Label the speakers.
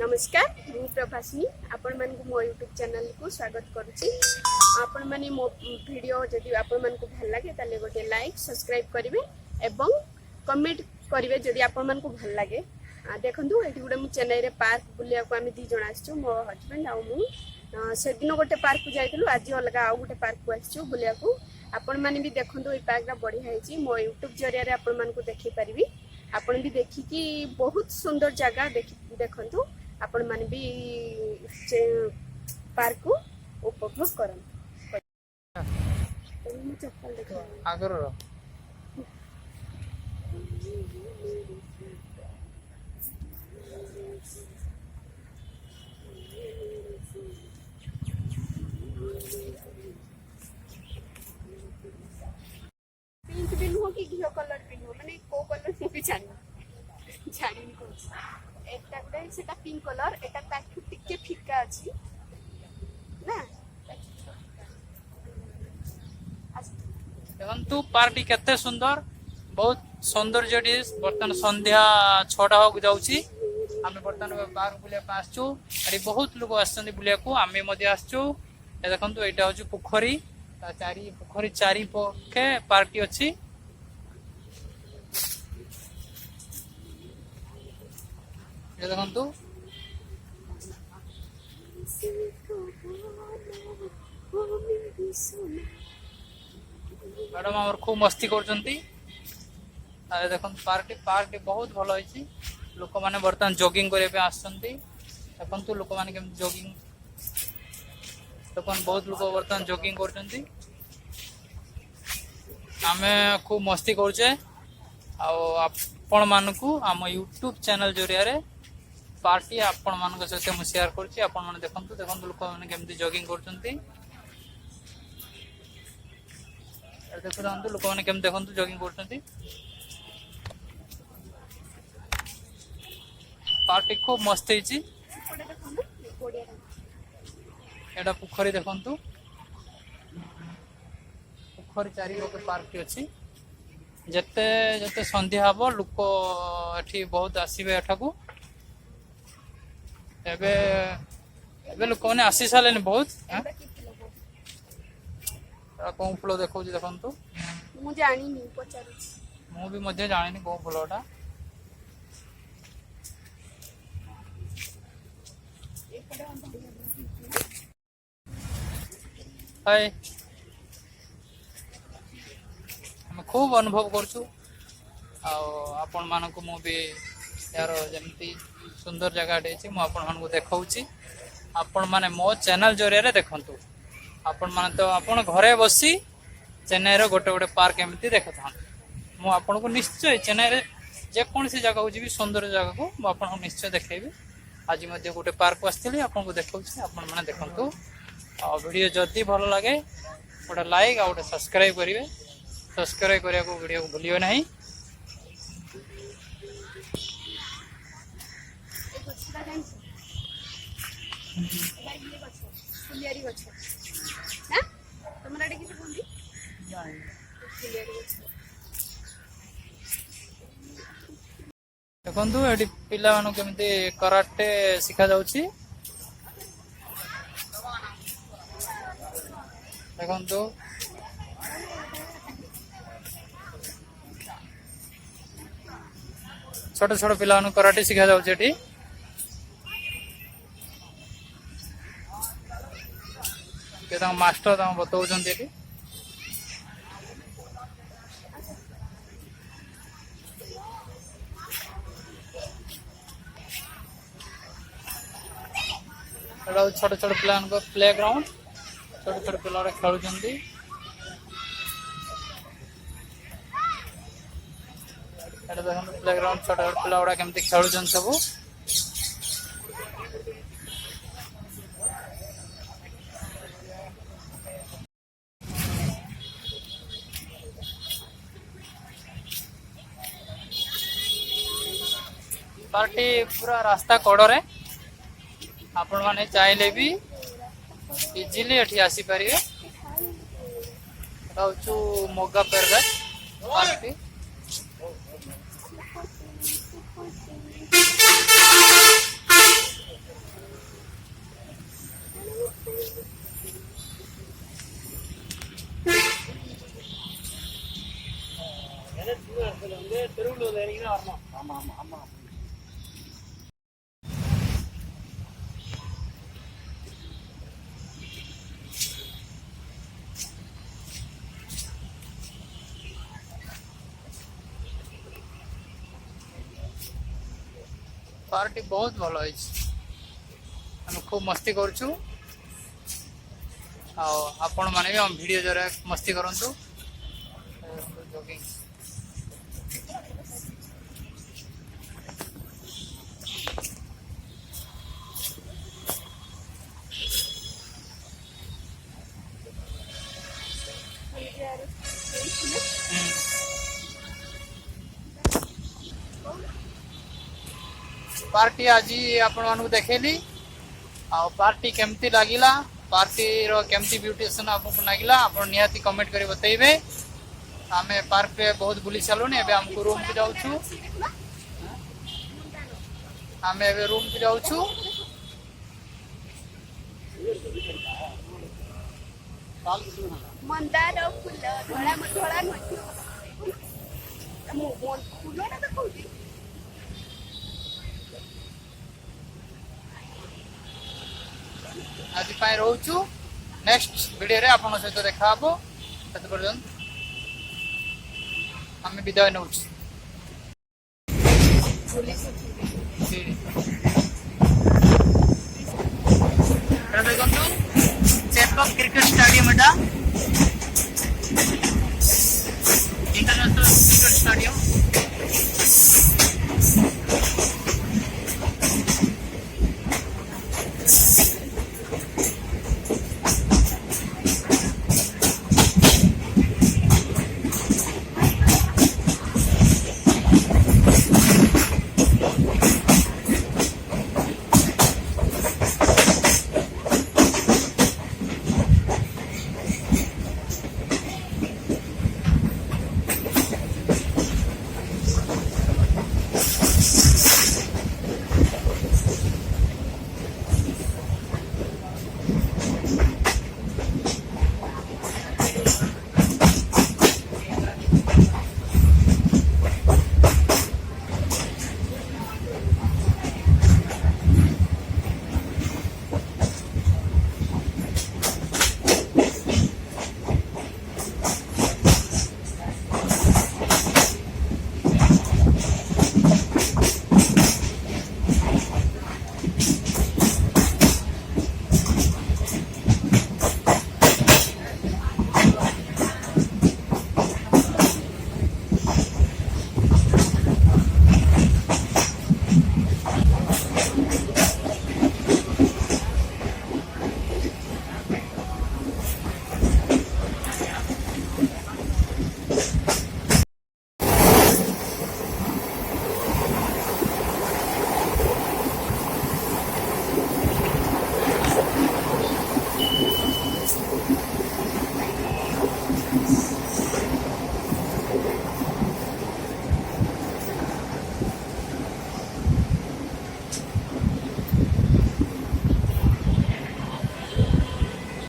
Speaker 1: नमस्कार मु प्रभासिनी आपण मन को मो यूट्यूब चैनल को स्वागत करुच्ची। आपण माने मो वीडियो जदि आपण मन को भल लगे ताले गोटे लाइक सब्सक्राइब करिवे एवं कमेंट करिवे जदि आपण मन को भल लगे। देखंतु एठी गुडे मु चेन्नई रे पार्क बुलिया को आमे दी जण आछू मो हस्बैंड आ मु से दिन गोटे पार्क को जाइतलु आज अलगा आ गोटे पार्क को आछू बुलिया को। आपण माने भी देखंतु ए पार्क रा बढ़िया हेची मो यूट्यूब जरिया रे आपण मन को देखि परिबी। आपण भी देखि कि बहुत सुंदर जगह देखंतु आपण माने भी पार्क को उपभोग करन। चप्पल देखो
Speaker 2: आगर
Speaker 1: पिंक भी नुह कि घियो कलर भी नुह माने को कलर मु भी जानी को एटा गुडे सेटा पिंक कलर एटा ताकु टिके फिका अछि ना
Speaker 2: देखंतु पार्टी केते सुंदर बहुत सौंदर्य बर्तन संध्या 6टा हो जाउची। आमे बर्तन पार्क बुलिया आसचू अरे बहुत लोग आछन बुलिया को आमे मध्ये आसचू। ए देखंतु एटा होची पोखरी ता चारी पोखरी चारी पखे पार्टी अछि। ए देखंतु मैडम आमर खूब मस्ती करचंती। अरे देखो पार्क बहुत भल होइछि। लोक माने बर्तमान जॉगिंग करे पे आछंती। देखंतु लोक माने केम जॉगिंग लोकन बहुत लोक बर्तमान जॉगिंग करचंती। आमे खूब मस्ती करछे आ आपण मानकू आम यूट्यूब चैनल जरिया रे पार्टी आपण मानक सहित मु शेयर करछि। आपण माने देखंतु लोक माने केमती जॉगिंग करचंती। देखु लोक मैंने केम देखु जॉगिंग करते पार्टी खूब मस्त है। पोखरी देखु पोखरी चारि लोग पार्क अच्छी जिते जिते संध्या हम लोक एठी बहुत आसबे एठाकू एबे लोक मैंने आसी सारे बहुत कौन फुल देखो देखु
Speaker 1: मु जानिनी पचारुछि
Speaker 2: मु भी मध्य जानिनी कौन फुलटा हाय हम खूब अनुभव करछु आपण मानक मु भी यार जमती सुंदर जगह डेछि मु आपण मानक देखाउछि। आपण माने मो चैनल जरिया रे देखंतु आपण माने तो आपण घरे बसी चेन्नई रो गोटे गोटे पार्क एमती देखा था। मु आपण को निश्चय चेन्नई रे जे कौन सी जगह हो सुंदर जगह को मु आपण को निश्चय देखेबी। आज मध्य गोटे पार्क आसती आपण को देखाउछि। आपण माने देखंतु वीडियो जदी भल लगे गोटे लाइक आ गोटे सब्सक्राइब करिवे। सब्सक्राइब करिया को वीडियो को भूलियो नहीं। देखु ये पिला मान केमती कराटे शिखा जाउछि। देखु छोट छोट पिला मान कराटे शिखा जाउछि। एठी के मास्टर बताउछन्ती एठी छोट छोट पिला प्ले ग्राउंड छोट छोट पिला खेलुंट प्ले ग्राउंड छोट छोट पिला गुड़ा केमती खेलुन सब पार्टी पूरा रास्ता कड़े आपण माने चाहिले भी इजिली एठी आसी पारिबे। रहउछु मोगा पेरदा पार्टी पार्टी बहुत भल है आम खूब मस्ती करूँ आपण मैंने भी हम वीडियो जरा मस्ती करूँ जॉगिंग पार्टी आज आपण मानू देखेली आ पार्टी केमती लागिला पार्टी रो केमती ब्यूटीशन आपको लागिला आपण निहाती कमेंट करी बतैबे आमे पार्क पे बहुत बुली चलुनी एबे हमको रूम को जाऊ छु आमे एबे रूम को जाऊ छु
Speaker 1: मंदार फूल धड़ा धड़ा नथि मो फूल ना तो कहूची
Speaker 2: आज पाए रोचु नेक्स्ट वीडियो रे आपन सहित देखा हबो तत पर्यंत हमें विदाय नउछ चेपक क्रिकेट स्टेडियम एटा इंटरनेशनल क्रिकेट स्टेडियम